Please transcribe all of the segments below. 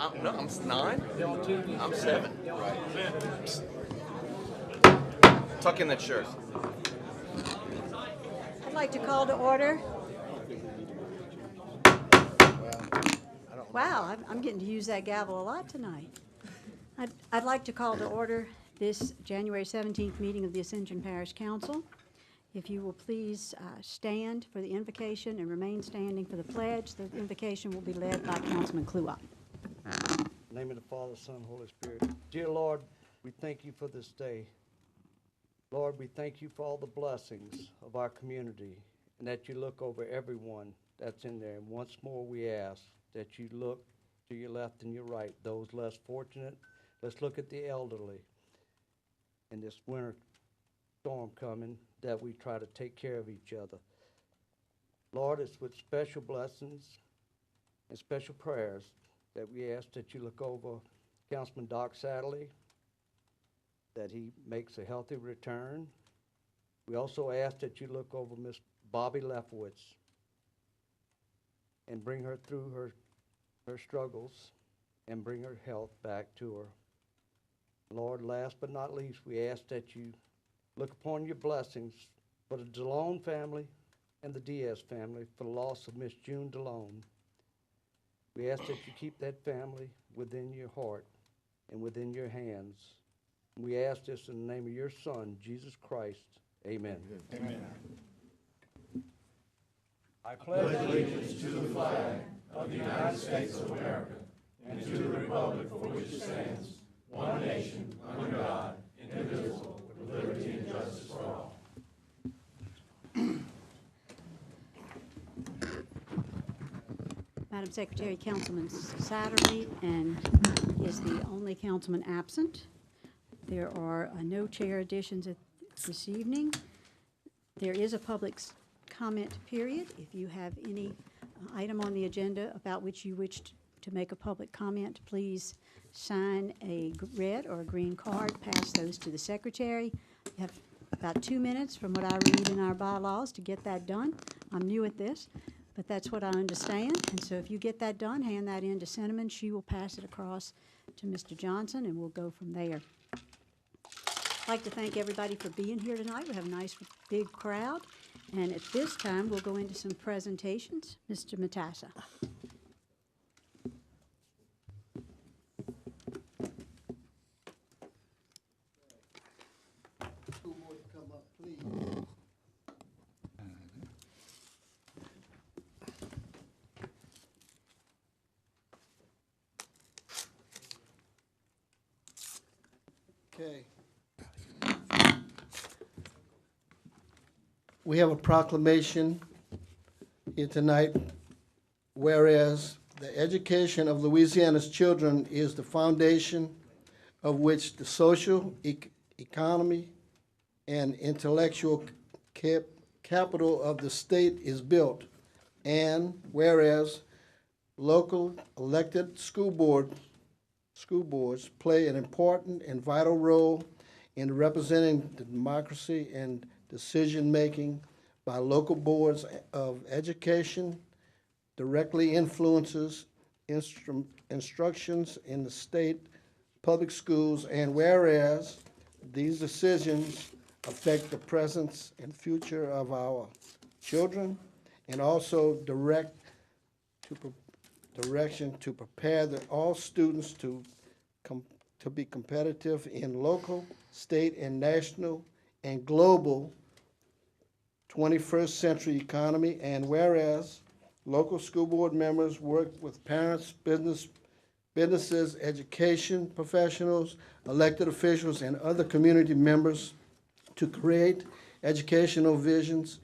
I'm 9. I'm 7. Right. Tuck in that shirt. I'd like to call to order. Wow, I'm getting to use that gavel a lot tonight. I'd like to call to order this January 17th meeting of the Ascension Parish Council. If you will please stand for the invocation and remain standing for the pledge. The invocation will be led by Councilman Kluwa. In the name of the Father, Son, Holy Spirit. Dear Lord, we thank you for this day. Lord, we thank you for all the blessings of our community and that you look over everyone that's in there. And once more we ask that you look to your left and your right, those less fortunate. Let's look at the elderly in this winter storm coming, that we try to take care of each other. Lord, it's with special blessings and special prayers that we ask that you look over Councilman Doc Satterley, that he makes a healthy return. We also ask that you look over Miss Bobby Lefowitz and bring her through her struggles and bring her health back to her. Lord, last but not least, we ask that you look upon your blessings for the DeLone family and the Diaz family for the loss of Miss June DeLone. We ask that you keep that family within your heart and within your hands. We ask this in the name of your Son, Jesus Christ. Amen. Amen. I pledge Allegiance to the flag of the United States of America and to the republic for which it stands, one nation, under God, indivisible, with liberty and justice for all. Madam Secretary, Councilman Satterley and is the only councilman absent. There are no chair additions this evening. There is a public comment period. If you have any item on the agenda about which you wish to make a public comment, please sign a red or a green card, pass those to the secretary. You have about 2 minutes from what I read in our bylaws to get that done. I'm new at this, but that's what I understand. And so if you get that done, hand that in to Cinnamon. She will pass it across to Mr. Johnson, and we'll go from there. I'd like to thank everybody for being here tonight. We have a nice big crowd. And at this time, we'll go into some presentations. Mr. Matassa. School board to come up, please. Okay. We have a proclamation here tonight, whereas the education of Louisiana's children is the foundation of which the social, economy, and intellectual capital of the state is built. And whereas local elected school boards play an important and vital role in representing the democracy and decision-making by local boards of education, directly influences instructions in the state public schools, and whereas these decisions affect the present and future of our children, and also direction to prepare all students to be competitive in local, state, and national and global 21st century economy, and whereas local school board members work with parents, businesses, education professionals, elected officials, and other community members to create educational visions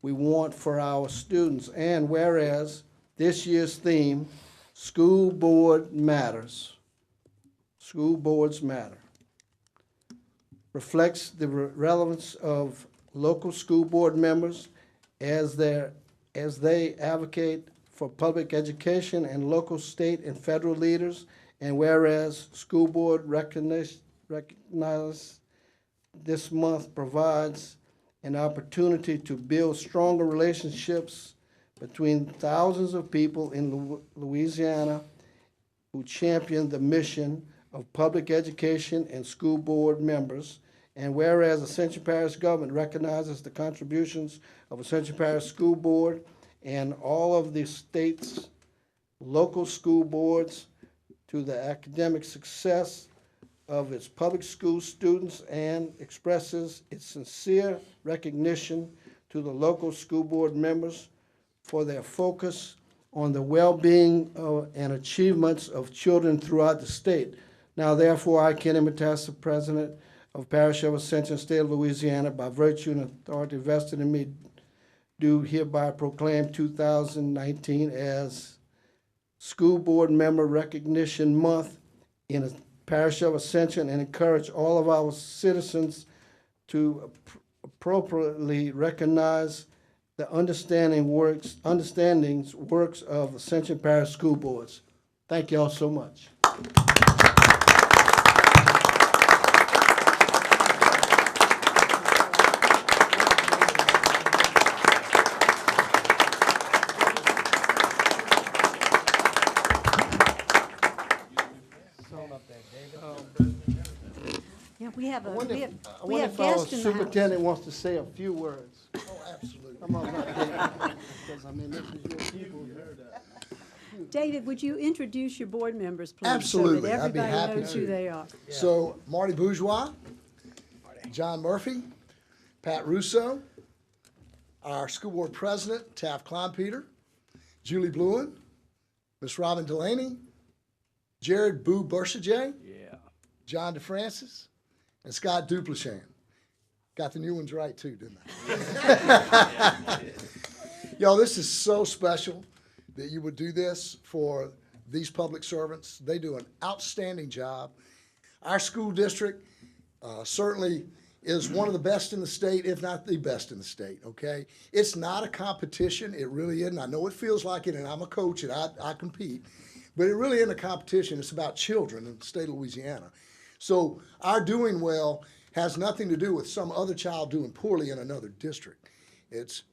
we want for our students, and whereas this year's theme, School Board Matters, School Boards Matter, reflects the relevance of local school board members as they advocate for public education and local, state, and federal leaders, and whereas school board recognize this month provides an opportunity to build stronger relationships between thousands of people in Louisiana who champion the mission of public education and school board members. And whereas Ascension Parish government recognizes the contributions of Ascension Parish School Board and all of the state's local school boards to the academic success of its public school students, and expresses its sincere recognition to the local school board members for their focus on the well-being and achievements of children throughout the state. Now therefore, I, Kenny Matassa, President of Parish of Ascension, State of Louisiana, by virtue and authority vested in me, do hereby proclaim 2019 as School Board Member Recognition Month in the Parish of Ascension, and encourage all of our citizens to appropriately recognize the understandings works of Ascension Parish School Boards. Thank you all so much. Yeah, we have a, I wonder we if have, we have our guests in the house. superintendent wants to say a few words. Oh, absolutely. Come on up, David, because I mean, this is your people. David, would you introduce your board members, please? Absolutely, So that I'd be everybody happy knows to. who they are. So Marty Bourgeois, John Murphy, Pat Russo, our school board president, Taft Kleinpeter, Julie Bluen, Miss Robin Delaney, Jared Boo Bursajay, John DeFrancis, and Scott Duplichan. Got the new ones right too, didn't I? Yo, this is so special that you would do this for these public servants. They do an outstanding job. Our school district certainly is one of the best in the state, if not the best in the state, okay? It's not a competition, it really isn't. I know it feels like it, and I'm a coach and I compete, but it really isn't a competition. It's about children in the state of Louisiana. So our doing well has nothing to do with some other child doing poorly in another district.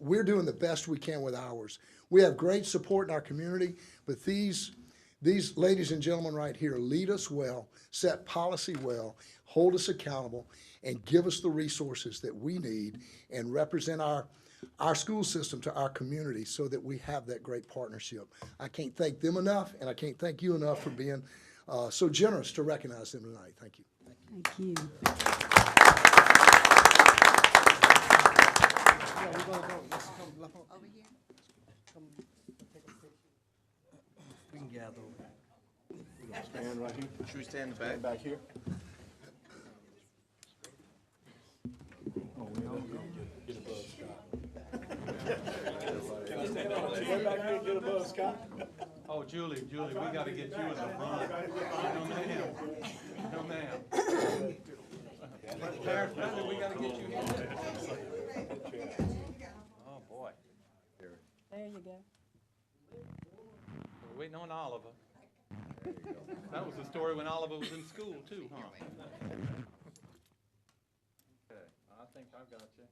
We're doing the best we can with ours. We have great support in our community, but these ladies and gentlemen right here lead us well, set policy well, hold us accountable, and give us the resources that we need and represent our school system to our community so that we have that great partnership. I can't thank them enough, and I can't thank you enough for being so generous to recognize them tonight. Thank you. Thank you. We can gather over. Stand right here. Should we stand in the back? Back here. Oh, Julie, we gotta get you in the front. No, ma'am. No, ma'am. Parish President, we gotta get you in. Oh, boy. There you go. We're waiting on Oliver. That was the story when Oliver was in school, too, huh? Okay, I think I've got you.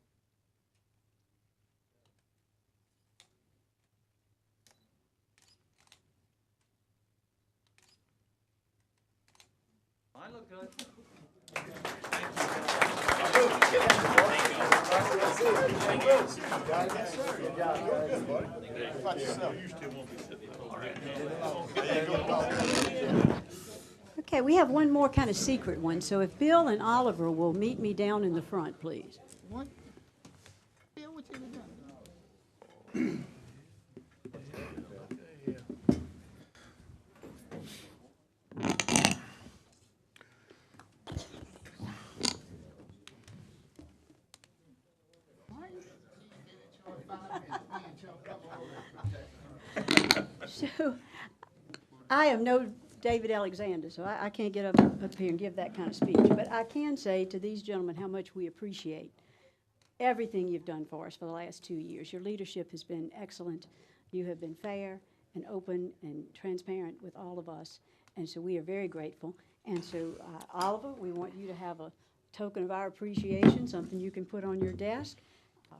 Mine look good. Okay, we have one more kind of secret one, so if Bill and Oliver will meet me down in the front, please. What? Yeah, what you done? So, I am no David Alexander, so I can't get up here and give that kind of speech. But I can say to these gentlemen how much we appreciate everything you've done for us for the last 2 years. Your leadership has been excellent. You have been fair and open and transparent with all of us, and so we are very grateful. And so, Oliver, we want you to have a token of our appreciation, something you can put on your desk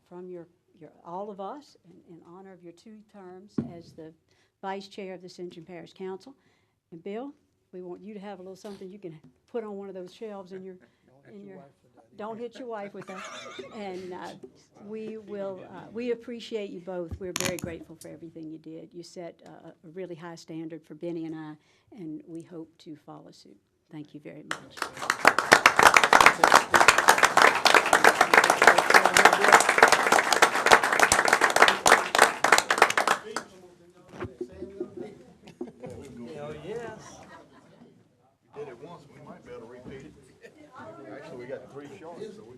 from all of us in honor of your 2 terms as the Vice Chair of the Ascension Parish Council. And Bill, We want you to have a little something you can put on one of those shelves in your, don't hit your wife with that. And we appreciate you both. We're very grateful for everything you did. You set a really high standard for Benny and I, and we hope to follow suit. Thank you very much. Oh, yes. We did it once, we might be able to repeat it. Actually, we got 3 shorts, so we.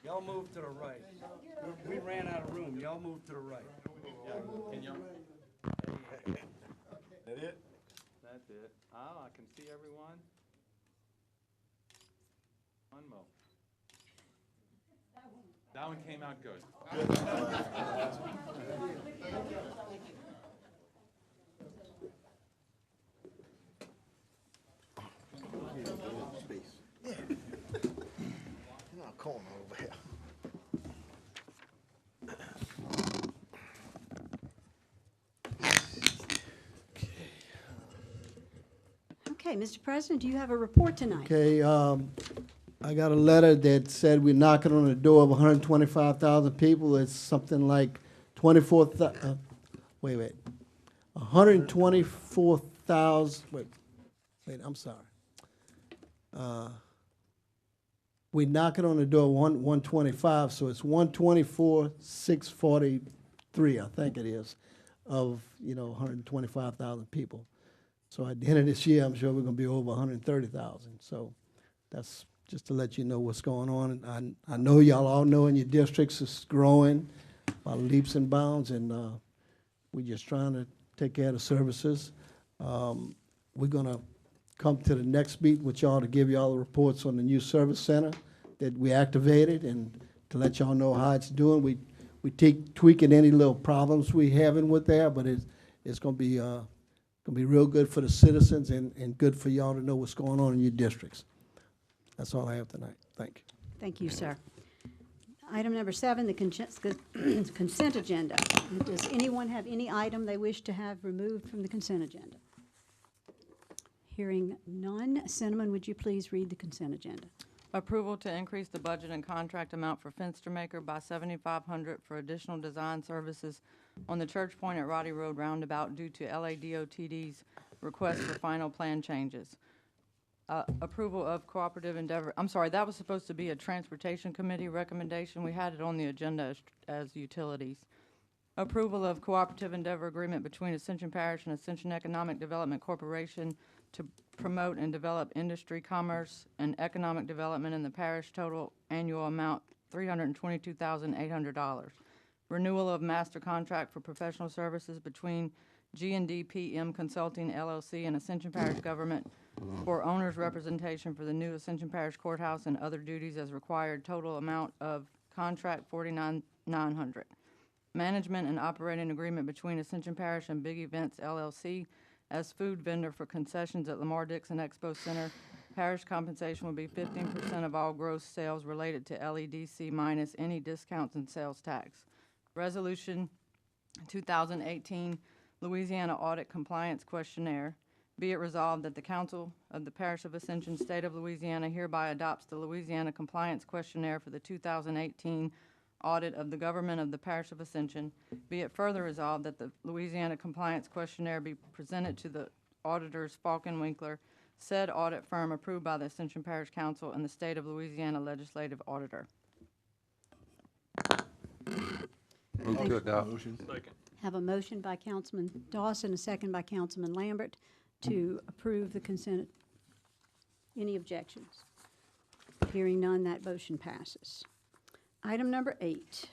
Y'all move to the right. We ran out of room. Y'all move to the right. Can y'all? That it? That's it. Oh, I can see everyone. One more. That one came out good. Yeah. In our corner over here. Okay, Mr. President, do you have a report tonight? Okay, I got a letter that said we're knocking on the door of 125,000 people. It's something like 124,000, wait, I'm sorry. We're knocking on the door of 125, so it's 124,643, I think it is, of, 125,000 people. So at the end of this year, I'm sure we're gonna be over 130,000. So that's just to let you know what's going on. I know y'all all know in your districts it's growing by leaps and bounds, and we're just trying to take care of the services. We're gonna come to the next meeting with y'all to give y'all the reports on the new service center that we activated and to let y'all know how it's doing. We tweaking any little problems we having with there, but it's gonna be real good for the citizens and good for y'all to know what's going on in your districts. That's all I have tonight. Thank you. Thank you, sir. Item number 7, the consent agenda. Does anyone have any item they wish to have removed from the consent agenda? Hearing none. Cinnamon, would you please read the consent agenda? Approval to increase the budget and contract amount for Fenstermaker by $7,500 for additional design services on the Church Point at Roddy Road roundabout due to LADOTD's request for final plan changes. Approval of cooperative endeavor, I'm sorry, that was supposed to be a Transportation Committee recommendation. We had it on the agenda as utilities. Approval of cooperative endeavor agreement between Ascension Parish and Ascension Economic Development Corporation to promote and develop industry, commerce, and economic development in the parish. Total annual amount $322,800. Renewal of master contract for professional services between G&D PM Consulting LLC and Ascension Parish Government for owner's representation for the new Ascension Parish Courthouse and other duties as required. Total amount of contract $49,900. Management and operating agreement between Ascension Parish and Big Events LLC as food vendor for concessions at Lamar Dixon Expo Center. Parish compensation will be 15% of all gross sales related to LEDC minus any discounts and sales tax. Resolution 2018 Louisiana Audit Compliance Questionnaire. Be it resolved that the Council of the Parish of Ascension, State of Louisiana, hereby adopts the Louisiana Compliance Questionnaire for the 2018 audit of the government of the Parish of Ascension. Be it further resolved that the Louisiana Compliance Questionnaire be presented to the auditors Falk and Winkler, said audit firm approved by the Ascension Parish Council and the State of Louisiana Legislative Auditor. Move to adopt. Have a motion by Councilman Dawson, a second by Councilman Lambert to approve the consent. Any objections? Hearing none, that motion passes. Item number 8,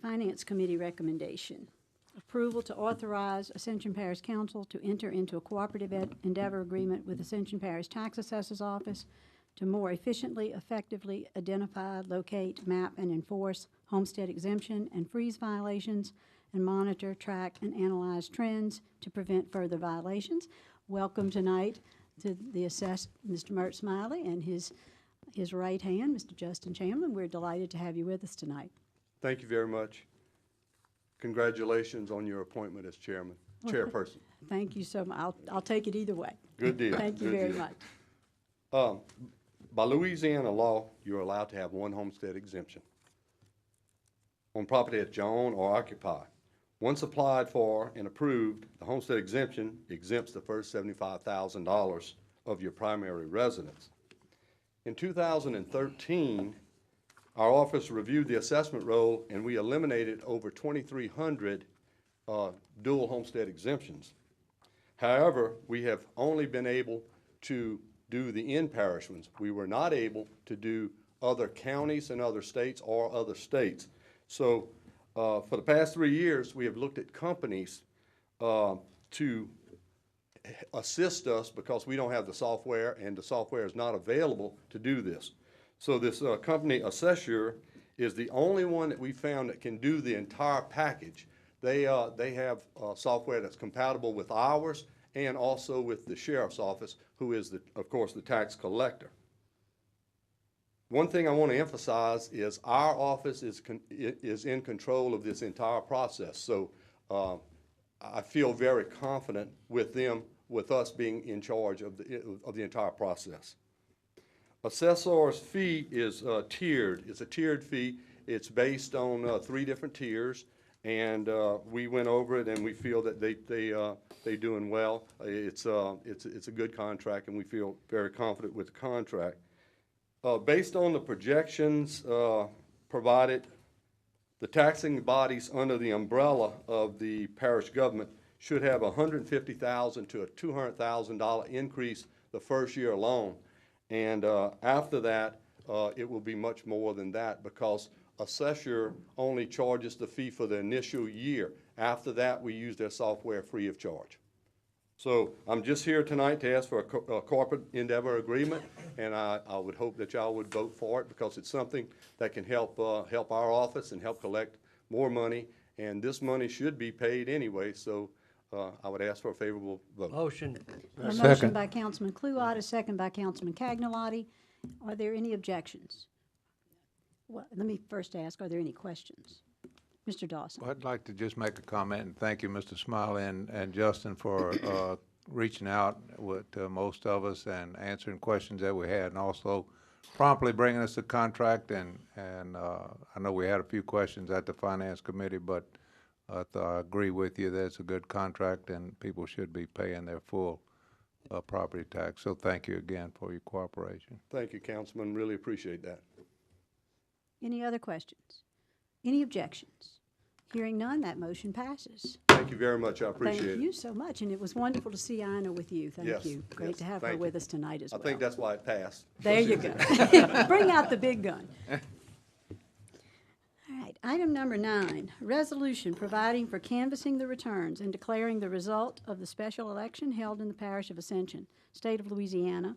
Finance Committee recommendation. Approval to authorize Ascension Parish Council to enter into a cooperative endeavor agreement with Ascension Parish Tax Assessor's Office to more efficiently, effectively identify, locate, map, and enforce homestead exemption and freeze violations and monitor, track, and analyze trends to prevent further violations. Welcome tonight to the Mr. Mert Smiley and his right hand, Mr. Justin Chamberlain. We're delighted to have you with us tonight. Thank you very much. Congratulations on your appointment as chairperson. Thank you so much. I'll take it either way. Good deal. Thank you good very deal. much. By Louisiana law, you're allowed to have one homestead exemption on property that you own or occupy. Once applied for and approved, the homestead exemption exempts the first $75,000 of your primary residence. In 2013, our office reviewed the assessment roll and we eliminated over 2,300 dual homestead exemptions. However, we have only been able to do the in-parish ones. We were not able to do other counties and other states or other states. So for the past 3 years, we have looked at companies to assist us because we don't have the software and the software is not available to do this. So this company, Ascension, is the only one that we found that can do the entire package. They have software that's compatible with ours and also with the sheriff's office, who is, of course, the tax collector. One thing I want to emphasize is our office is in control of this entire process. So I feel very confident with them, with us being in charge of the entire process. Assessor's fee is tiered. It's a tiered fee. It's based on 3 different tiers, and we went over it, and we feel that they're doing well. It's a good contract, and we feel very confident with the contract. Based on the projections provided, the taxing bodies under the umbrella of the parish government should have a $150,000 to a $200,000 increase the first year alone. And after that, it will be much more than that because Assessor only charges the fee for the initial year. After that, we use their software free of charge. So I'm just here tonight to ask for a corporate endeavor agreement, and I would hope that y'all would vote for it because it's something that can help our office and help collect more money. And this money should be paid anyway, so I would ask for a favorable vote. Motion. A motion by Councilman Kluwat, a second by Councilman Cagnolati. Are there any objections? Well, let me first ask, are there any questions? Mr. Dawson. Well, I'd like to just make a comment, and thank you, Mr. Smiley and Justin, for reaching out with most of us and answering questions that we had, and also promptly bringing us the contract. And I know we had a few questions at the Finance Committee, but I agree with you that it's a good contract and people should be paying their full property tax. So thank you again for your cooperation. Thank you, Councilman. Really appreciate that. Any other questions? Any objections? Hearing none, that motion passes. Thank you very much. I appreciate it. Thank you so much, and it was wonderful to see Ina with you. Thank Yes, you. Great yes, to have her thank with you. us tonight as well. I think that's why it passed. There you go. Bring out the big gun. All right, item number 9, resolution providing for canvassing the returns and declaring the result of the special election held in the parish of Ascension, state of Louisiana,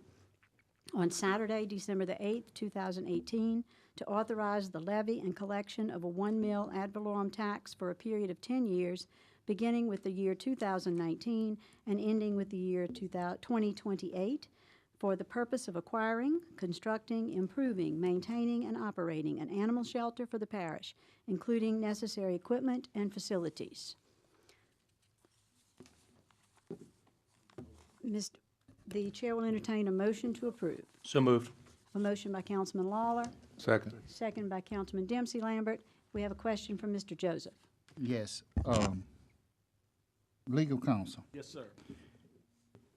on Saturday, December the 8th, 2018, to authorize the levy and collection of a 1 mil ad valorem tax for a period of 10 years, beginning with the year 2019 and ending with the year 2028, for the purpose of acquiring, constructing, improving, maintaining, and operating an animal shelter for the parish, including necessary equipment and facilities. The chair will entertain a motion to approve. So moved. A motion by Councilman Lawler, Second. second by Councilman Dempsey Lambert. We have a question from Mr. Joseph. Yes, legal counsel. Yes, sir.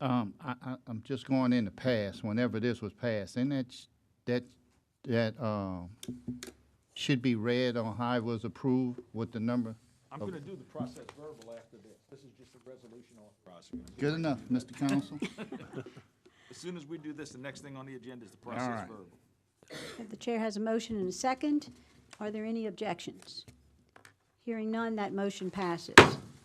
I'm just going in the past, whenever this was passed, and that should be read on how it was approved with the number. I'm going to do the process verbal after this. This is just a resolution authorizing. Good enough, Mr. Counsel. As soon as we do this, the next thing on the agenda is the process right. verbal. The chair has a motion and a second. Are there any objections? Hearing none, that motion passes.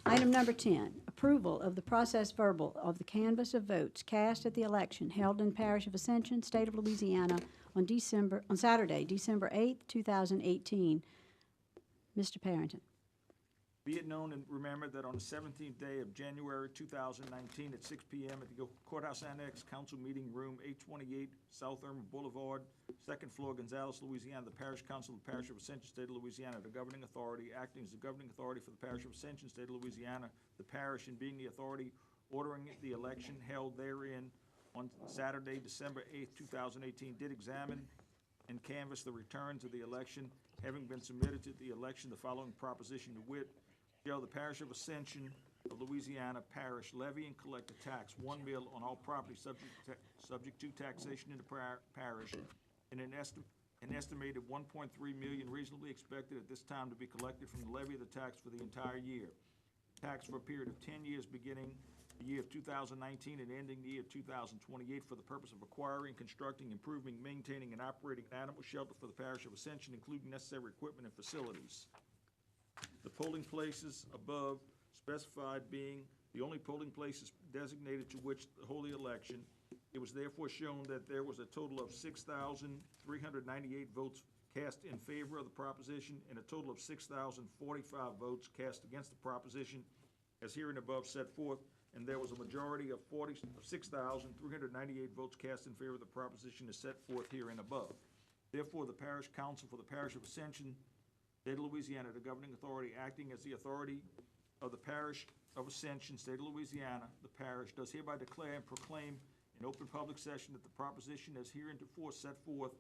Item number 10, approval of the process verbal of the canvass of votes cast at the election held in parish of Ascension, state of Louisiana, on Saturday, December 8th, 2018. Mr. Parrington. Be it known and remembered that on the 17th day of January 2019 at 6 p.m. at the Courthouse Annex Council Meeting Room, 828 South Irma Boulevard, second floor, Gonzales, Louisiana, the Parish Council of the Parish of Ascension, State of Louisiana, the governing authority, acting as the governing authority for the Parish of Ascension, State of Louisiana, the parish, and being the authority ordering the election held therein on Saturday, December 8th, 2018, did examine and canvass the returns of the election, having been submitted to the election the following proposition, to wit, shall the Parish of Ascension of Louisiana Parish levy and collect a tax, 1 mil on all property subject to taxation in the parish, and an estimated 1.3 million reasonably expected at this time to be collected from the levy of the tax for the entire year. Tax for a period of 10 years beginning the year of 2019 and ending the year of 2028 for the purpose of acquiring, constructing, improving, maintaining, and operating an animal shelter for the Parish of Ascension, including necessary equipment and facilities. The polling places above specified being the only polling places designated to which to hold the election, it was therefore shown that there was a total of 6,398 votes cast in favor of the proposition and a total of 6,045 votes cast against the proposition as herein above set forth, and there was a majority of 6,398 votes cast in favor of the proposition as set forth herein above. Therefore, the Parish Council for the Parish of Ascension, State of Louisiana, the governing authority acting as the authority of the Parish of Ascension, State of Louisiana, the parish does hereby declare and proclaim in open public session that the proposition as hereinbefore set forth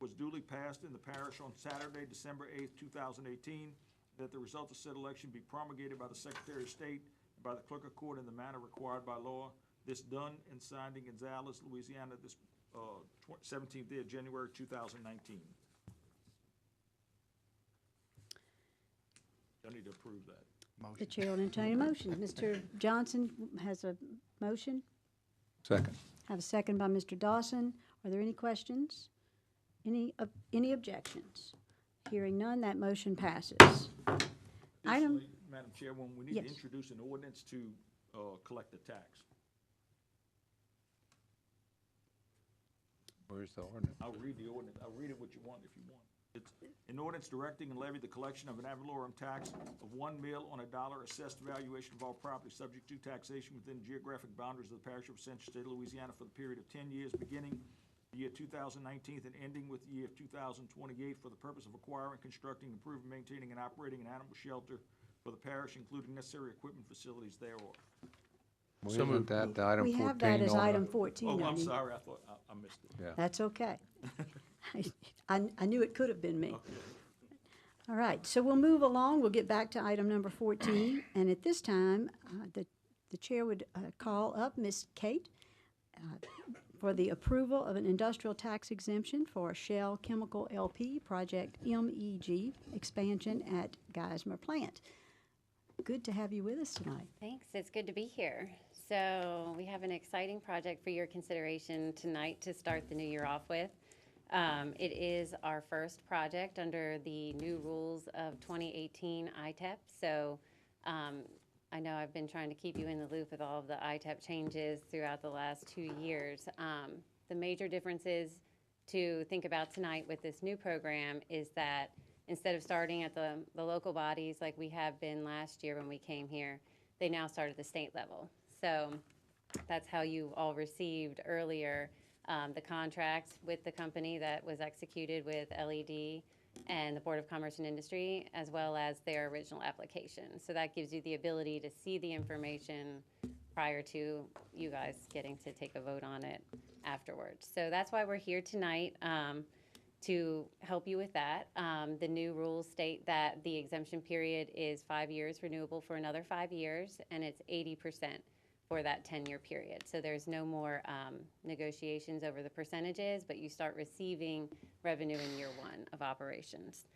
was duly passed in the parish on Saturday, December 8th, 2018, that the result of said election be promulgated by the Secretary of State and by the Clerk of Court in the manner required by law. This done and signed in Gonzales, Louisiana, this 17th day of January 2019. I need to approve that. The chair will entertain a motion. Mr. Johnson has a motion. Second. Have a second by Mr. Dawson. Are there any questions? Any objections? Hearing none, that motion passes. Item, Additionally, Madam Chairwoman, we need Yes. to introduce an ordinance to collect the tax. Where's the ordinance? I'll read the ordinance. I'll read it what you want if you want. It's an ordinance directing and levy the collection of an ad valorem tax of 1 mil on a dollar assessed valuation of all property subject to taxation within geographic boundaries of the Parish of Ascension, State of Louisiana for the period of 10 years beginning the year 2019 and ending with the year 2028 for the purpose of acquiring, constructing, improving, maintaining, and operating an animal shelter for the parish, including necessary equipment facilities thereof. Well, isn't that the item we 14 have that as on the- item 14. Oh, I'm Odie. sorry. I thought I missed it. Yeah. That's okay. I knew it could have been me. Okay. All right, so we'll move along. We'll get back to item number 14. And at this time, the chair would call up Ms. Kate for the approval of an industrial tax exemption for Shell Chemical LP Project MEG expansion at Geismar Plant. Good to have you with us tonight. Thanks, it's good to be here. So we have an exciting project for your consideration tonight to start the new year off with. It is our first project under the new rules of 2018 ITEP. So I know I've been trying to keep you in the loop with all of the ITEP changes throughout the last 2 years. The major differences to think about tonight with this new program is that instead of starting at the local bodies like we have been last year when we came here, they now start at the state level. So that's how you all received earlier the contract with the company that was executed with LED and the Board of Commerce and Industry, as well as their original application. So that gives you the ability to see the information prior to you guys getting to take a vote on it afterwards. So that's why we're here tonight, to help you with that. The new rules state that the exemption period is 5 years, renewable for another 5 years, and it's 80% for that 10-year period. So there's no more negotiations over the percentages, but you start receiving revenue in year 1 of operations.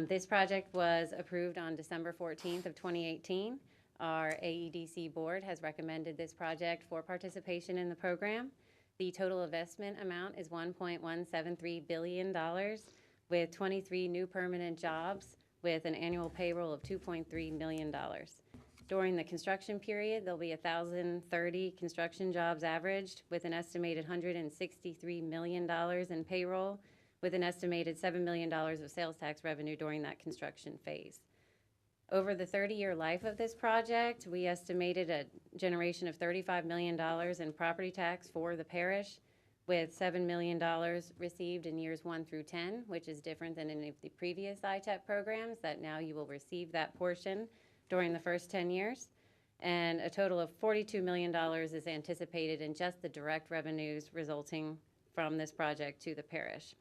This project was approved on December 14th of 2018. Our AEDC board has recommended this project for participation in the program. The total investment amount is $1.173 billion with 23 new permanent jobs with an annual payroll of $2.3 million. During the construction period, there'll be 1,030 construction jobs averaged with an estimated $163 million in payroll with an estimated $7 million of sales tax revenue during that construction phase. Over the 30-year life of this project, we estimated a generation of $35 million in property tax for the parish, with $7 million received in years 1 through 10, which is different than any of the previous ITEP programs, that now you will receive that portion during the first 10 years. And a total of $42 million is anticipated in just the direct revenues resulting from this project to the parish.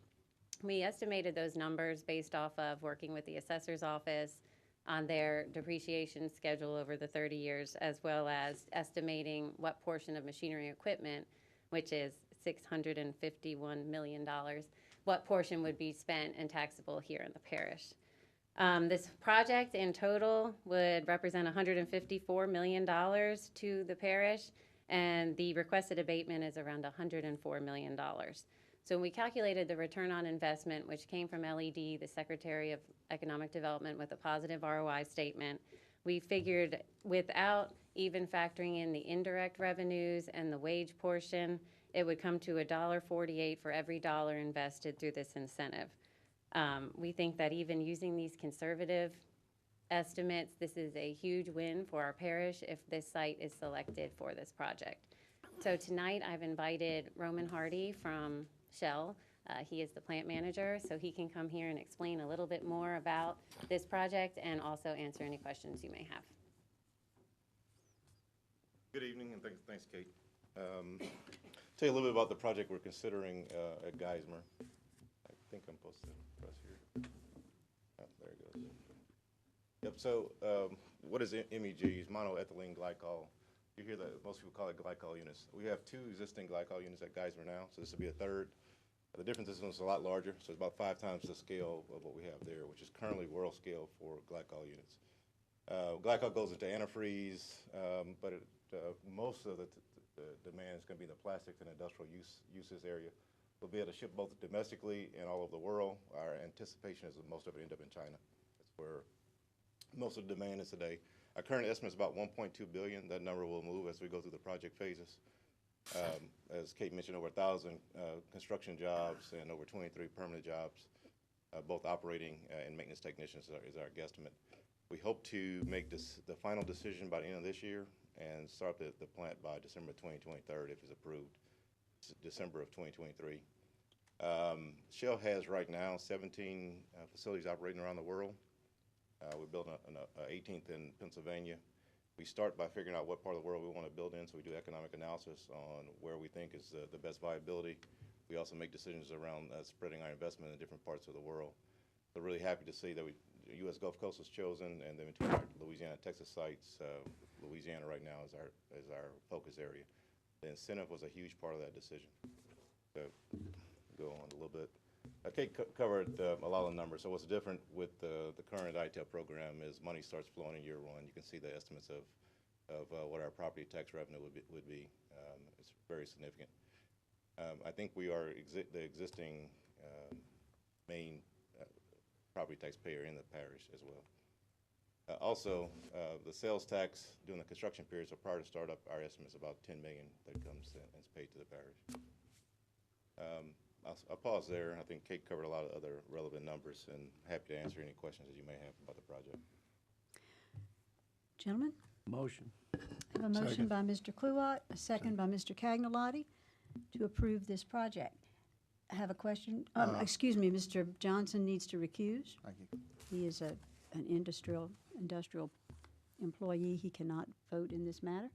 We estimated those numbers based off of working with the assessor's office on their depreciation schedule over the 30 years, as well as estimating what portion of machinery and equipment, which is $651 million, what portion would be spent and taxable here in the parish. This project in total would represent $154 million to the parish, and the requested abatement is around $104 million. So when we calculated the return on investment, which came from LED, the Secretary of Economic Development, with a positive ROI statement, we figured without even factoring in the indirect revenues and the wage portion, it would come to $1.48 for every dollar invested through this incentive. We think that even using these conservative estimates, this is a huge win for our parish if this site is selected for this project. So tonight I've invited Roman Hardy from Shell. He is the plant manager, so he can come here and explain a little bit more about this project and also answer any questions you may have. Good evening, and thanks, Kate. Tell you a little bit about the project we're considering at Geismar. I think I'm supposed to press here. Oh, there it goes. Yep, so what is MEGs? Monoethylene glycol. You hear that most people call it glycol units. We have 2 existing glycol units at Geismar now, so this will be a third. The difference is it's a lot larger, so it's about 5 times the scale of what we have there, which is currently world scale for glycol units. Glycol goes into antifreeze, but most of the demand is going to be in the plastics and industrial uses area. We'll be able to ship both domestically and all over the world. Our anticipation is that most of it end up in China. That's where most of the demand is today. Our current estimate is about $1.2 billion. That number will move as we go through the project phases. As Kate mentioned, over 1,000 construction jobs and over 23 permanent jobs, both operating and maintenance technicians is our guesstimate. We hope to make the final decision by the end of this year and start the plant by December 2023 if it's approved, December of 2023. Shell has right now 17 facilities operating around the world. We're building an 18th in Pennsylvania. We start by figuring out what part of the world we want to build in, so we do economic analysis on where we think is the best viability. We also make decisions around spreading our investment in different parts of the world. So really happy to see that the U.S. Gulf Coast was chosen, and then between our Louisiana and Texas sites, Louisiana right now is our focus area. The incentive was a huge part of that decision. So go on a little bit. Kate covered a lot of the numbers. So what's different with the current ITEP program is money starts flowing in year 1. You can see the estimates of what our property tax revenue would be. It's very significant. I think we are the existing main property taxpayer in the parish as well. Also, the sales tax during the construction period, so prior to startup, our estimate is about $10 million that comes and is paid to the parish. I'll pause there. I think Kate covered a lot of other relevant numbers, and happy to answer any questions that you may have about the project. Gentlemen? Motion. I have a motion by Mr. Kluwat, a second by Mr. Cagnolati to approve this project. I have a question. Excuse me, Mr. Johnson needs to recuse. Thank you. He is an industrial employee. He cannot vote in this matter.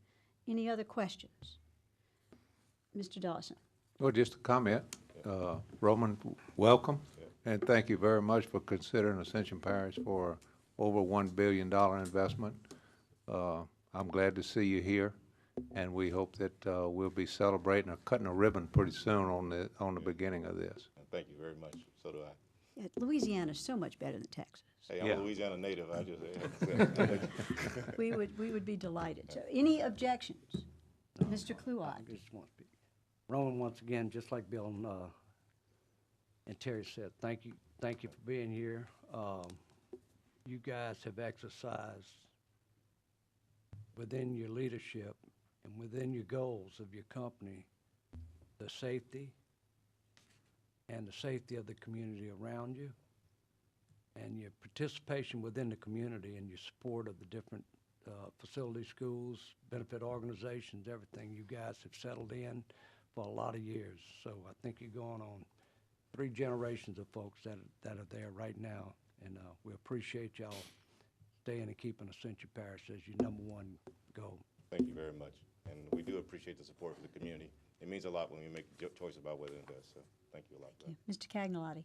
Any other questions? Mr. Dawson. Well, just a comment. Roman, welcome, and thank you very much for considering Ascension Parish for over $1 billion investment. I'm glad to see you here, and we hope that we'll be celebrating or cutting a ribbon pretty soon on the beginning of this. Thank you very much. So do I. Yeah, Louisiana is so much better than Texas. Hey, I'm a Louisiana native. I just we would be delighted. So, any objections, Mr. Kluwat? I just want to speak. Roman, once again, just like Bill and Terry said, thank you for being here. You guys have exercised within your leadership and within your goals of your company the safety and the safety of the community around you. and your participation within the community and your support of the different facilities, schools, benefit organizations, everything. You guys have settled in for a lot of years. So I think you're going on 3 generations of folks that are there right now. And we appreciate y'all staying and keeping Ascension Parish as your #1 goal. Thank you very much. And we do appreciate the support for the community. It means a lot when we make a choice about whether to invest, so thank you a lot for that. Mr. Cagnolotti.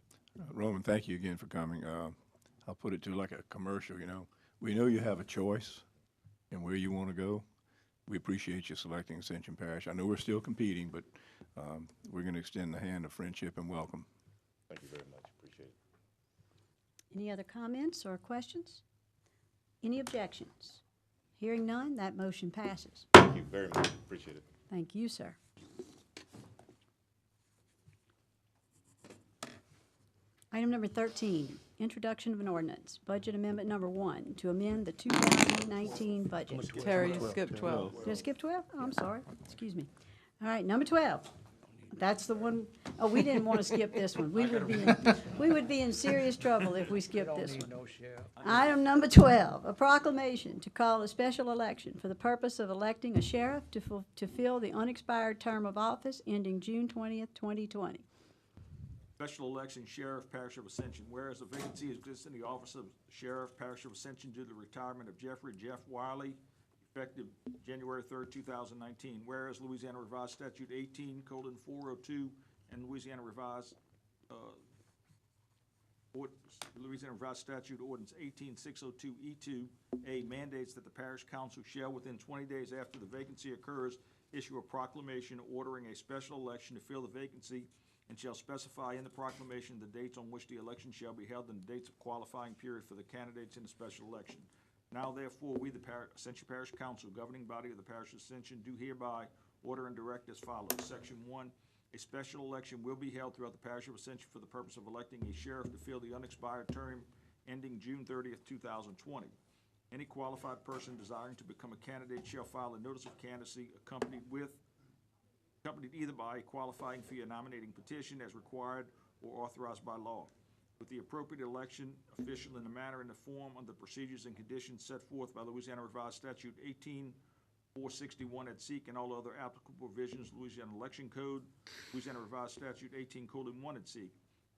Roman, thank you again for coming. I'll put it to like a commercial, you know. We know you have a choice in where you want to go. We appreciate you selecting Ascension Parish. I know we're still competing, but we're going to extend the hand of friendship and welcome. Thank you very much. Appreciate it. Any other comments or questions? Any objections? Hearing none, that motion passes. Thank you very much. Appreciate it. Thank you, sir. Item number 13, introduction of an ordinance, budget amendment number 1, to amend the 2019 budget. Terry, you skipped 12. Did I skip 12? Oh, I'm sorry. Excuse me. All right, number 12. That's the one, oh, we didn't want to skip this one. We would be in serious trouble if we skipped this one. Item number 12, a proclamation to call a special election for the purpose of electing a sheriff to fill the unexpired term of office ending June 20th, 2020. Special election, Sheriff, Parish of Ascension. Whereas a vacancy exists in the office of Sheriff, Parish of Ascension due to the retirement of Jeff Wiley, effective January 3rd, 2019. Whereas Louisiana Revised Statute 18:402 and Louisiana Revised Statute Ordinance 18602E2A mandates that the parish council shall, within 20 days after the vacancy occurs, issue a proclamation ordering a special election to fill the vacancy, and shall specify in the proclamation the dates on which the election shall be held and the dates of qualifying period for the candidates in the special election. Now therefore, we, the Ascension Parish Council, governing body of the Parish of Ascension, do hereby order and direct as follows. Section 1, a special election will be held throughout the Parish of Ascension for the purpose of electing a sheriff to fill the unexpired term ending June 30th, 2020. Any qualified person desiring to become a candidate shall file a notice of candidacy accompanied either by a qualifying fee or nominating petition as required or authorized by law, with the appropriate election official in the manner and the form under the procedures and conditions set forth by Louisiana Revised Statute 18461 et seq. And all other applicable provisions, Louisiana Election Code, Louisiana Revised Statute 18:1 et seq.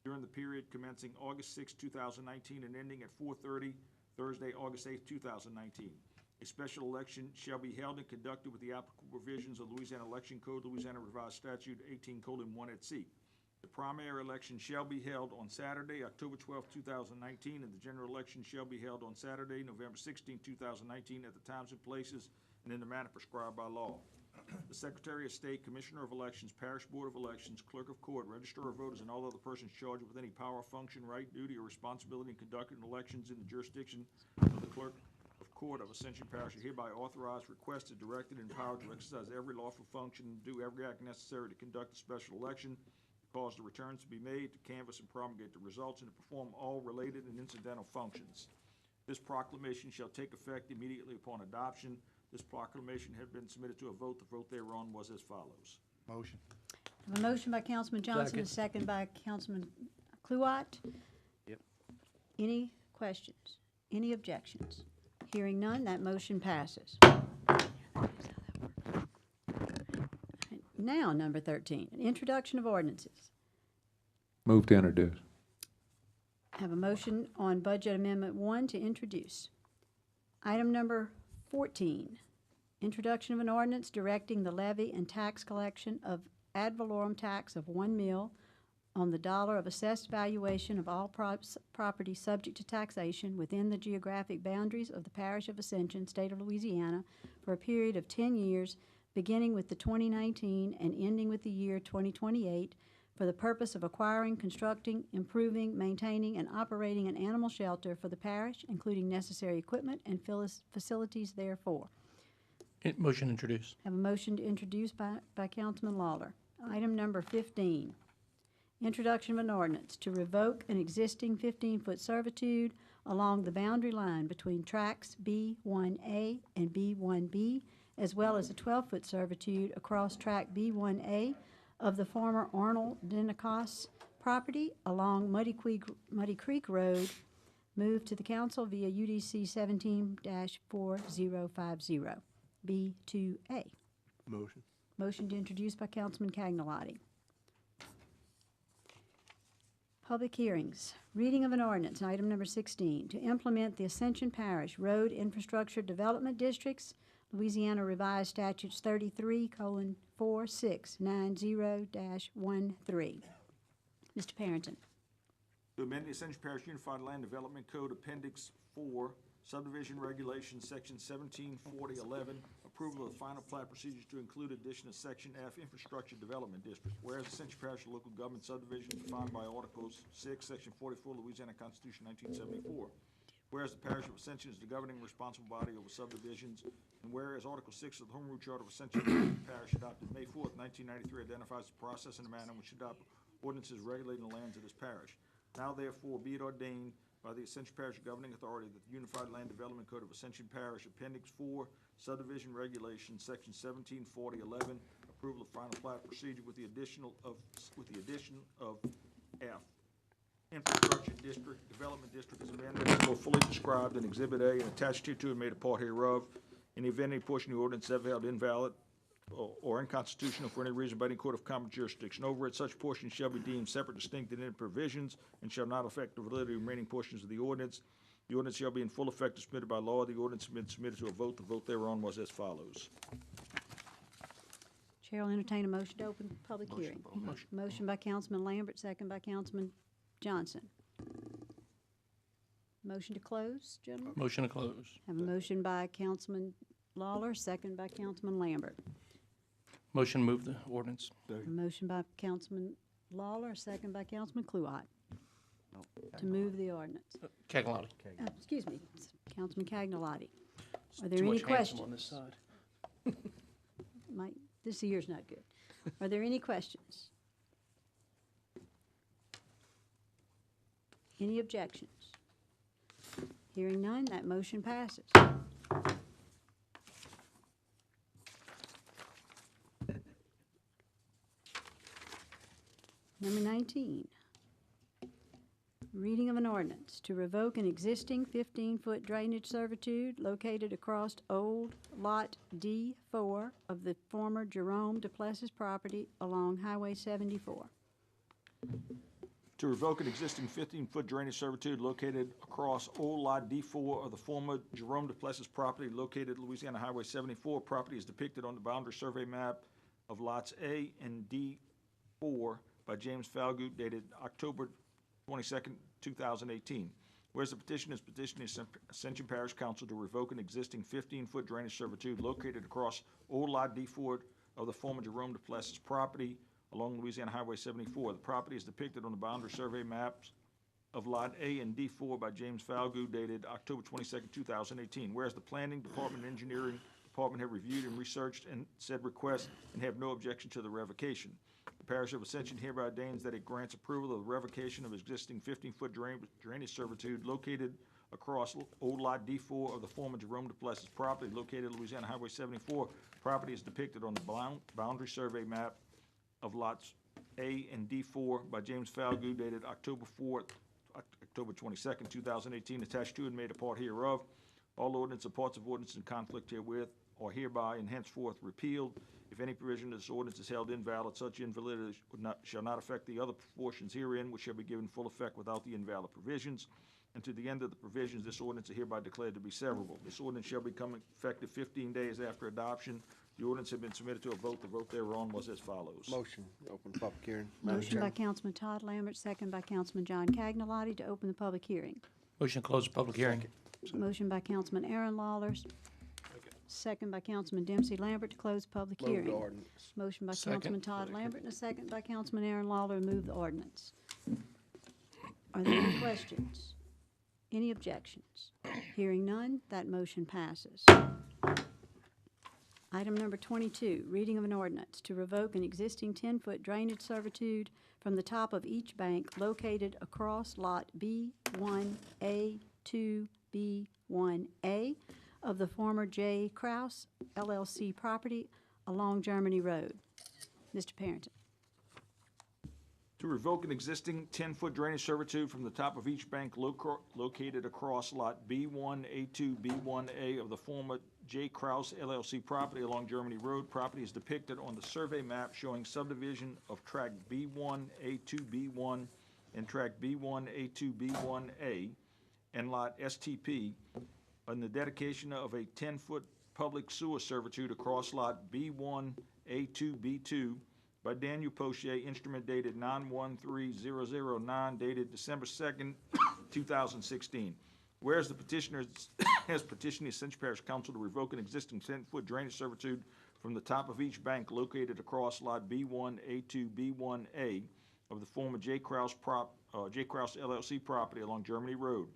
During the period commencing August 6, 2019 and ending at 4:30 Thursday, August 8, 2019. A special election shall be held and conducted with the applicable provisions of Louisiana Election Code, Louisiana Revised Statute 18:1 et seq. The primary election shall be held on Saturday, October 12, 2019, and the general election shall be held on Saturday, November 16, 2019, at the times and places and in the manner prescribed by law. The Secretary of State, Commissioner of Elections, Parish Board of Elections, Clerk of Court, Registrar of Voters, and all other persons charged with any power, function, right, duty, or responsibility in conducting elections in the jurisdiction of the Clerk of Court of Ascension Parish are hereby authorized, requested, directed, and empowered to exercise every lawful function and do every act necessary to conduct a special election, cause the returns to be made, to canvass and promulgate the results, and to perform all related and incidental functions. This proclamation shall take effect immediately upon adoption. This proclamation had been submitted to a vote. The vote thereon was as follows. Motion. I have a motion by Councilman Johnson, a second by Councilman Kluwat. Yep. Any questions? Any objections? Hearing none, that motion passes. Now, number 13, an introduction of ordinances. Move to introduce. I have a motion on Budget Amendment 1 to introduce. Item number 14, introduction of an ordinance directing the levy and tax collection of ad valorem tax of 1 mil on the dollar of assessed valuation of all property subject to taxation within the geographic boundaries of the Parish of Ascension, State of Louisiana, for a period of 10 years, beginning with the 2019 and ending with the year 2028, for the purpose of acquiring, constructing, improving, maintaining, and operating an animal shelter for the parish, including necessary equipment and facilities therefore. Motion introduced. Have a motion to introduce by Councilman Lawler. Item number 15, introduction of an ordinance to revoke an existing 15-foot servitude along the boundary line between tracts B1A and B1B, as well as a 12-foot servitude across tract B1A of the former Arnold Denacos property along Muddy Creek Road moved to the council via UDC 17-4050. B2A. Motion. Motion to introduce by Councilman Cagnolati. Public hearings. Reading of an ordinance, item number 16, to implement the Ascension Parish Road Infrastructure Development Districts, Louisiana Revised Statutes 33:4690-13. Mr. Parrington. To amend the Ascension Parish Unified Land Development Code Appendix 4, Subdivision Regulations, Section 174011, approval of the final plat procedures to include addition of Section F Infrastructure Development District. Whereas Ascension Parish local government subdivision defined by Articles 6, Section 44, Louisiana Constitution 1974. Whereas the Parish of Ascension is the governing responsible body over subdivisions, and whereas Article 6 of the Home Rule Charter of Ascension Parish adopted May 4th, 1993 identifies the process and the manner in which to adopt ordinances regulating the lands of this parish. Now therefore be it ordained by the Ascension Parish governing authority that the Unified Land Development Code of Ascension Parish, Appendix 4, Subdivision Regulations, Section 174011, approval of final plat procedure with the addition of F. Infrastructure District, Development District is amended as more fully described in Exhibit A and attached to and made a part hereof. In the event any portion of the ordinance is ever held invalid or unconstitutional for any reason by any court of common jurisdiction over it, such portion shall be deemed separate, distinct, and in provisions, and shall not affect the validity of remaining portions of the ordinance. The ordinance shall be in full effect as submitted by law. The ordinance has been submitted to a vote. The vote thereon was as follows. Chair will entertain a motion to open public hearing. Motion by Councilman Lambert, second by Councilman Johnson. Motion to close, gentlemen? Motion to close. Have a motion by Councilman Lawler, second by Councilman Lambert. Motion to move the ordinance. A motion by Councilman Lawler, second by Councilman Kluot. To move the ordinance. Cagnolati. Excuse me, Councilman Cagnolati. Are Too there any much handsome questions? on this side. This year's not good. Are there any questions? Any objections? Hearing none, that motion passes. Number 19, reading of an ordinance to revoke an existing 15-foot drainage servitude located across Old Lot D4 of the former Jerome Duplessis property along Highway 74. To revoke an existing 15-foot drainage servitude located across Old Lot D4 of the former Jerome Duplessis property located at Louisiana Highway 74. Property is depicted on the boundary survey map of lots A and D4 by James Falgout dated October 22nd, 2018. Whereas the petition is petitioning Ascension Parish Council to revoke an existing 15-foot drainage servitude located across Old Lot D4 of the former Jerome Duplessis property along Louisiana Highway 74. The property is depicted on the boundary survey maps of Lot A and D4 by James Falgout dated October 22nd, 2018. Whereas the Planning Department and Engineering Department have reviewed and researched and said request and have no objection to the revocation. The Parish of Ascension hereby ordains that it grants approval of the revocation of existing 15-foot drainage servitude located across Old Lot D4 of the former Jerome Duplessis property located at Louisiana Highway 74. Property is depicted on the boundary survey map of lots A and D4 by James Falgout dated October 22nd, 2018, attached to and made a part hereof. All ordinance or parts of ordinance in conflict herewith are hereby and henceforth repealed. If any provision of this ordinance is held invalid, such invalidity shall not affect the other portions herein, which shall be given full effect without the invalid provisions. And to the end of the provisions, this ordinance is hereby declared to be severable. This ordinance shall become effective 15 days after adoption. The ordinance has been submitted to a vote. The vote thereon was as follows. Motion, open public hearing. Motion by Councilman Todd Lambert, second by Councilman John Cagnolati to open the public hearing. Motion to close the public hearing. Motion by Councilman Aaron Lawler, second by Councilman Dempsey Lambert to close public Move the hearing. ordinance. Motion by Second. Councilman Todd Lambert and a second by Councilman Aaron Lawler to move the ordinance. Are there any questions? Any objections? Hearing none, that motion passes. Item number 22, reading of an ordinance to revoke an existing 10-foot drainage servitude from the top of each bank located across Lot B1A to B1A of the former J. Kraus LLC property along Germany Road. Mr. Parrington. to revoke an existing 10-foot drainage servitude from the top of each bank located across Lot B1, A2, B1A of the former J. Kraus LLC property along Germany Road. Property is depicted on the survey map showing subdivision of tract B1, A2, B1, and tract B1, A2, B1A, and Lot STP, on the dedication of a 10-foot public sewer servitude across Lot B1, A2, B2, by Daniel Poche, instrument dated 9/13/009, dated December 2nd, 2016. Whereas the petitioner has petitioned the Ascension Parish Council to revoke an existing 10-foot drainage servitude from the top of each bank located across Lot B1, A2, B1A of the former J. Kraus LLC property along Germany Road.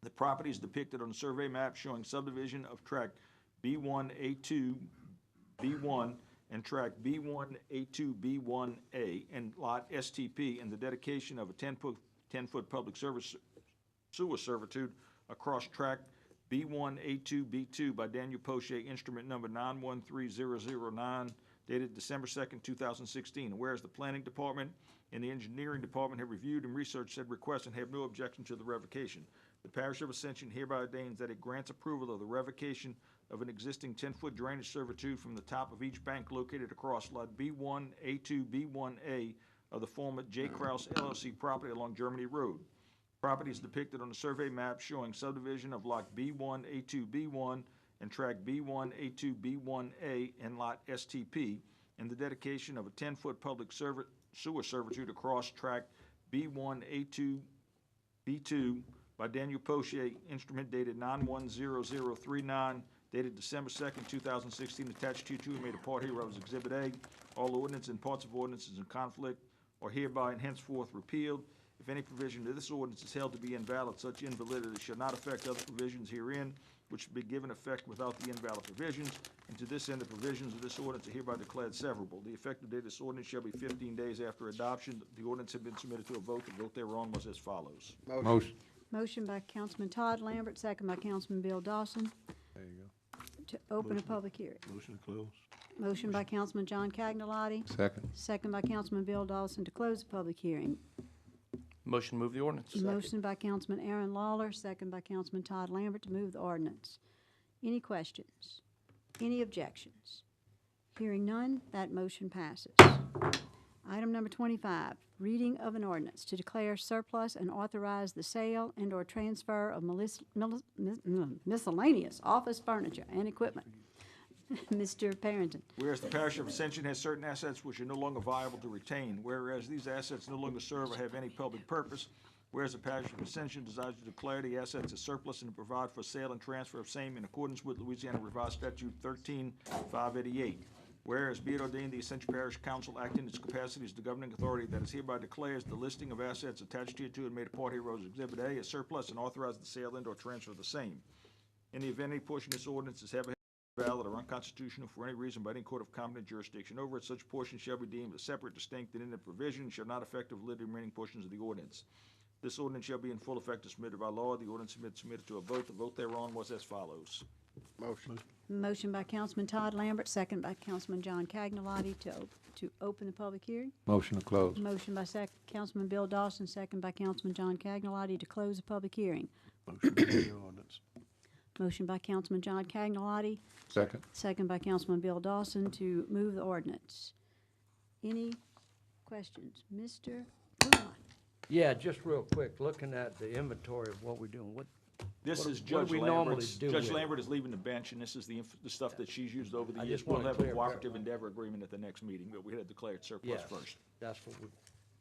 The property is depicted on the survey map showing subdivision of tract B1, A2, B1, and tract B1, A2, B1A, and Lot STP, and the dedication of a 10-foot public sewer servitude across tract B1, A2, B2 by Daniel Poche, instrument number 9/13/009, dated December 2nd, 2016. Whereas the Planning Department and the Engineering Department have reviewed and researched said request and have no objection to the revocation. The Parish of Ascension hereby ordains that it grants approval of the revocation of an existing 10-foot drainage servitude from the top of each bank located across Lot B1, A2, B1A of the former J. Kraus LLC property along Germany Road. Property is depicted on the survey map showing subdivision of Lot B1, A2, B1, and tract B1, A2, B1A, and Lot STP, and the dedication of a 10-foot public sewer servitude across tract B1, A2, B2 by Daniel Poche, instrument dated 9/1/0039, dated December 2nd, 2016, attached to and made a part hereof as Exhibit A. All ordinance and parts of ordinances in conflict are hereby and henceforth repealed. If any provision of this ordinance is held to be invalid, such invalidity shall not affect other provisions herein, which should be given effect without the invalid provisions. And to this end, the provisions of this ordinance are hereby declared severable. The effective date of this ordinance shall be 15 days after adoption. The ordinance had been submitted to a vote. The vote thereon was as follows. Motion. Motion by Councilman Todd Lambert, second by Councilman Bill Dawson, There you go. to open a public hearing. Motion to close. Motion by Councilman John Cagnolati, Second. second by Councilman Bill Dawson to close the public hearing. Motion to move the ordinance. Motion by Councilman Aaron Lawler, second by Councilman Todd Lambert to move the ordinance. Any questions? Any objections? Hearing none, that motion passes. Item number 25, reading of an ordinance to declare surplus and authorize the sale and/or transfer of miscellaneous office furniture and equipment. Mr. Parrington. Whereas the Parish of Ascension has certain assets which are no longer viable to retain, whereas these assets no longer serve or have any public purpose, whereas the Parish of Ascension desires to declare the assets as surplus and to provide for sale and transfer of same in accordance with Louisiana Revised Statute 13-588. Whereas be it ordained the Ascension Parish Council acting in its capacity as the governing authority that is hereby declares the listing of assets attached hereto and made a part hereof as Exhibit A as surplus and authorizes the sale and or transfer of the same. In the event any portion of this ordinance is ever valid or unconstitutional for any reason by any court of competent jurisdiction over it, such portion shall be deemed a separate, distinct, and independent provision and shall not affect the validity of remaining portions of the ordinance. This ordinance shall be in full effect as submitted by law. The ordinance submitted to a vote. The vote thereon was as follows. Motion. Motion by Councilman Todd Lambert, second by Councilman John Cagnolati to open the public hearing. Motion to close. Motion by Councilman Bill Dawson, second by Councilman John Cagnolati to close the public hearing. Motion to move the ordinance. Motion by Councilman John Cagnolati, Second. second by Councilman Bill Dawson to move the ordinance. Any questions? Mr. Blunt? Yeah, just real quick, looking at the inventory of what we're doing, This What- is what Judge do we normally Lambert's. do Judge with it? Lambert is leaving the bench, and this is the stuff that she's used over the I years. just We'll wanna have a clear- cooperative endeavor agreement at the next meeting, but we had to declare it surplus yes, first. that's what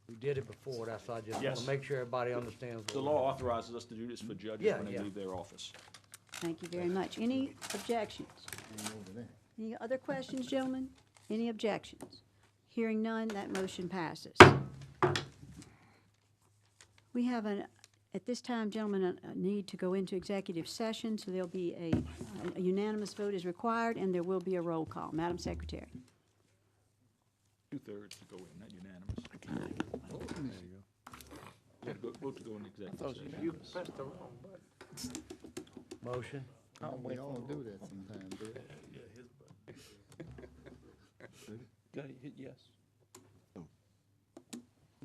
we did it before, that's why I just want Yes. to make sure everybody understands. The what law we're doing. authorizes us to do this for judges Yeah, when they yeah. leave their office. Thank you very much. Any objections? Any other questions, gentlemen? Any objections? Hearing none, that motion passes. We have at this time, gentlemen, a need to go into executive session, so there'll be a unanimous vote is required, and there will be a roll call. Madam Secretary. 2/3 to go in, not unanimous. There you go. Yeah, vote to go into executive session. You pressed the wrong button. Motion? We all do that sometimes, Bill. Gotta hit yes.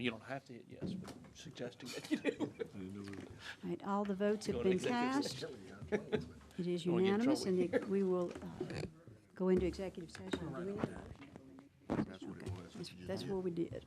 You don't have to hit yes, but I'm suggesting that you do. All right, all the votes have Go to been executive cast. session. It is Don't get in unanimous, trouble. and we will go into executive session. Do we need a motion? Okay, that's what we did.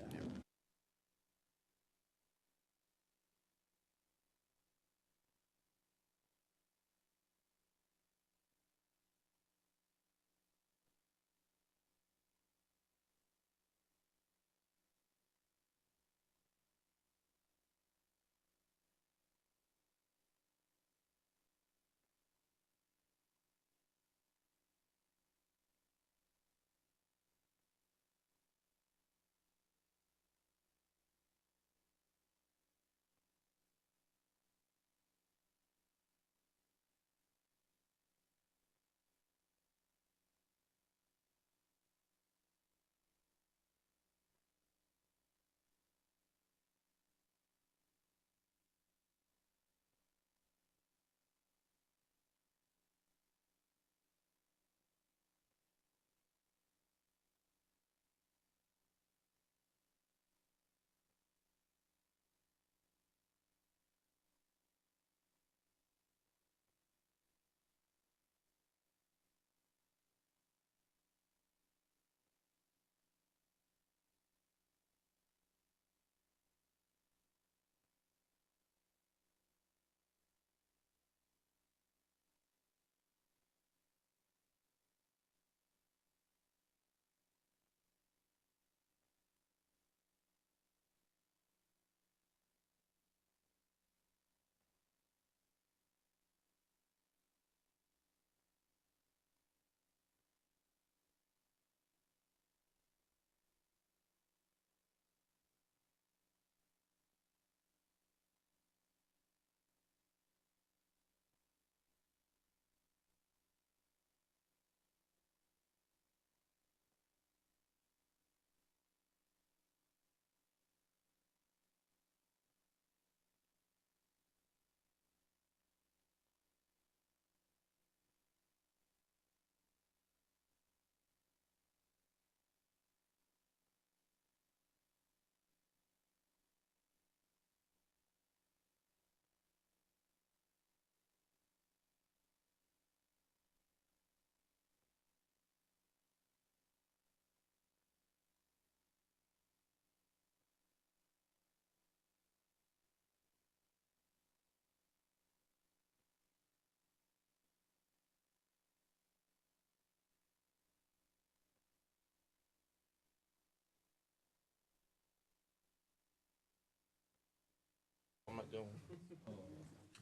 I'm not going.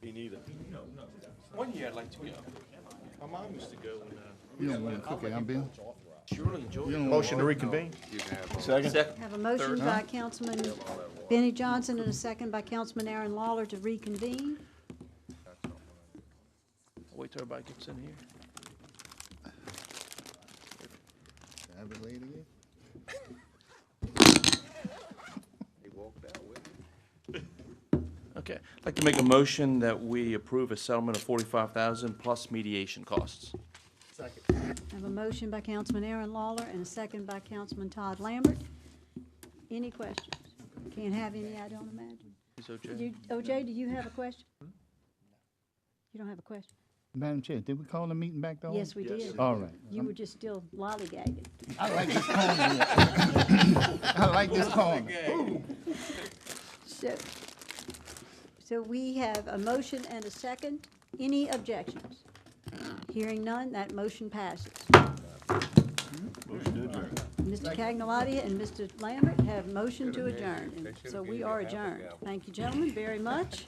Me neither. One year I'd like to go. My mom used to go and, You don't want to cook it, I'm Bill? Surely enjoy it. motion to reconvene? Second? Have a motion by Councilman Benny Johnson and a second by Councilman Aaron Lawler to reconvene. I'll wait till everybody gets in here. Have it laid again? Okay, I'd like to make a motion that we approve a settlement of $45,000 plus mediation costs. Have a motion by Councilman Aaron Lawler and a second by Councilman Todd Lambert. Any questions? Can't have any, I don't imagine. Is OJ? OJ, do you have a question? You don't have a question? Madam Chair, did we call the meeting back to order? Yes, we did. All right. You were just still lollygagging. I like this corner. I like this corner. So we have a motion and a second. Any objections? Hearing none, that motion passes. Motion to adjourn. Mr. Cagnolati and Mr. Lambert have motion to adjourn. And so we are adjourned. Thank you, gentlemen, very much.